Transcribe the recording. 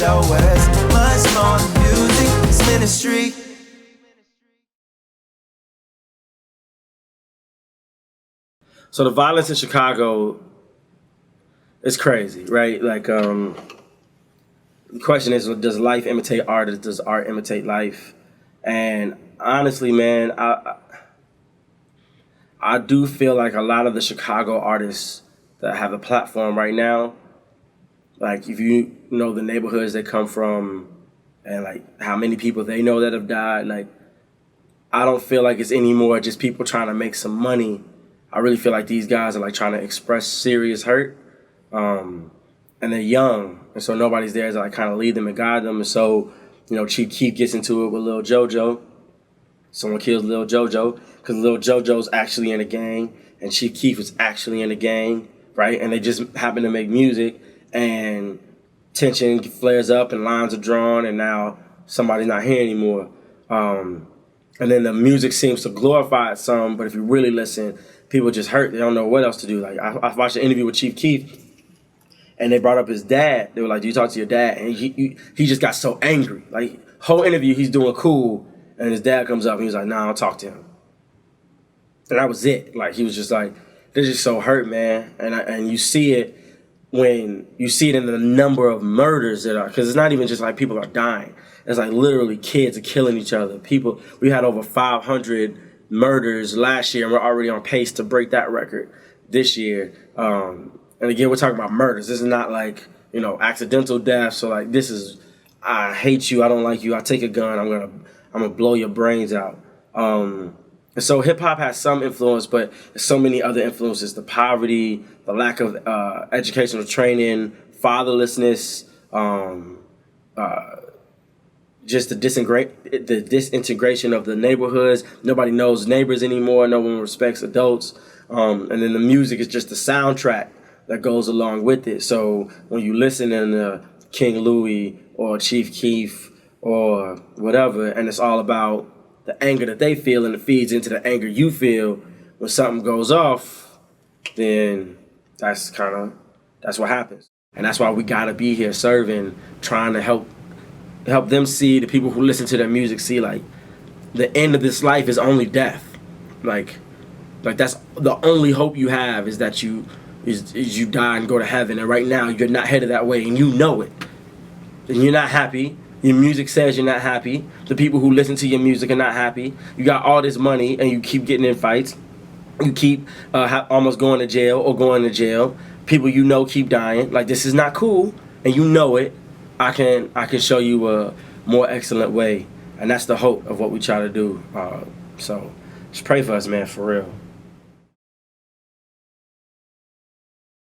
show us much more than music. It's ministry. So the violence in Chicago is crazy, right? Like, the question is, does life imitate art, or does art imitate life? And honestly, man, I do feel like a lot of the Chicago artists that have a platform right now, like if you know the neighborhoods they come from and like how many people they know that have died, like I don't feel like it's anymore just people trying to make some money. I really feel like these guys are like trying to express serious hurt. And they're young, and so nobody's there to like kind of lead them and guide them. And so, you know, Chief Keef gets into it with Lil JoJo. Someone kills Lil JoJo because Lil JoJo's actually in a gang, and Chief Keef is actually in a gang, right? And they just happen to make music, and tension flares up, and lines are drawn, and now somebody's not here anymore. And then the music seems to glorify it some, but if you really listen, people just hurt. They don't know what else to do. Like I watched an interview with Chief Keef, and they brought up his dad. They were like, "Do you talk to your dad?" And he just got so angry. Like whole interview, he's doing cool, and his dad comes up and he's like, "Nah, I'll talk to him." And that was it. Like he was just like, they're just so hurt, man. And you see it when you see it in the number of murders that are, because it's not even just like people are dying. It's like literally kids are killing each other. People, we had over 500 murders last year, and we're already on pace to break that record this year. And again, we're talking about murders. This is not like, you know, accidental deaths. So like, this is, I hate you, I don't like you, I take a gun, I'm gonna blow your brains out. And so hip hop has some influence, but there's so many other influences: the poverty, the lack of educational training, fatherlessness, just the disintegration of the neighborhoods. Nobody knows neighbors anymore. No one respects adults. And then the music is just the soundtrack that goes along with it. So when you listen to King Louis or Chief Keef or whatever, and it's all about the anger that they feel, and it feeds into the anger you feel when something goes off, then that's what happens. And that's why we gotta be here serving, trying to help them see, the people who listen to their music see, like, the end of this life is only death. Like that's the only hope you have, is that you die and go to heaven. And right now you're not headed that way, and you know it. And you're not happy. Your music says you're not happy. The people who listen to your music are not happy. You got all this money, and you keep getting in fights. You keep almost going to jail or going to jail. People you know keep dying. Like, this is not cool, and you know it. I can show you a more excellent way, and that's the hope of what we try to do. So just pray for us, man, for real.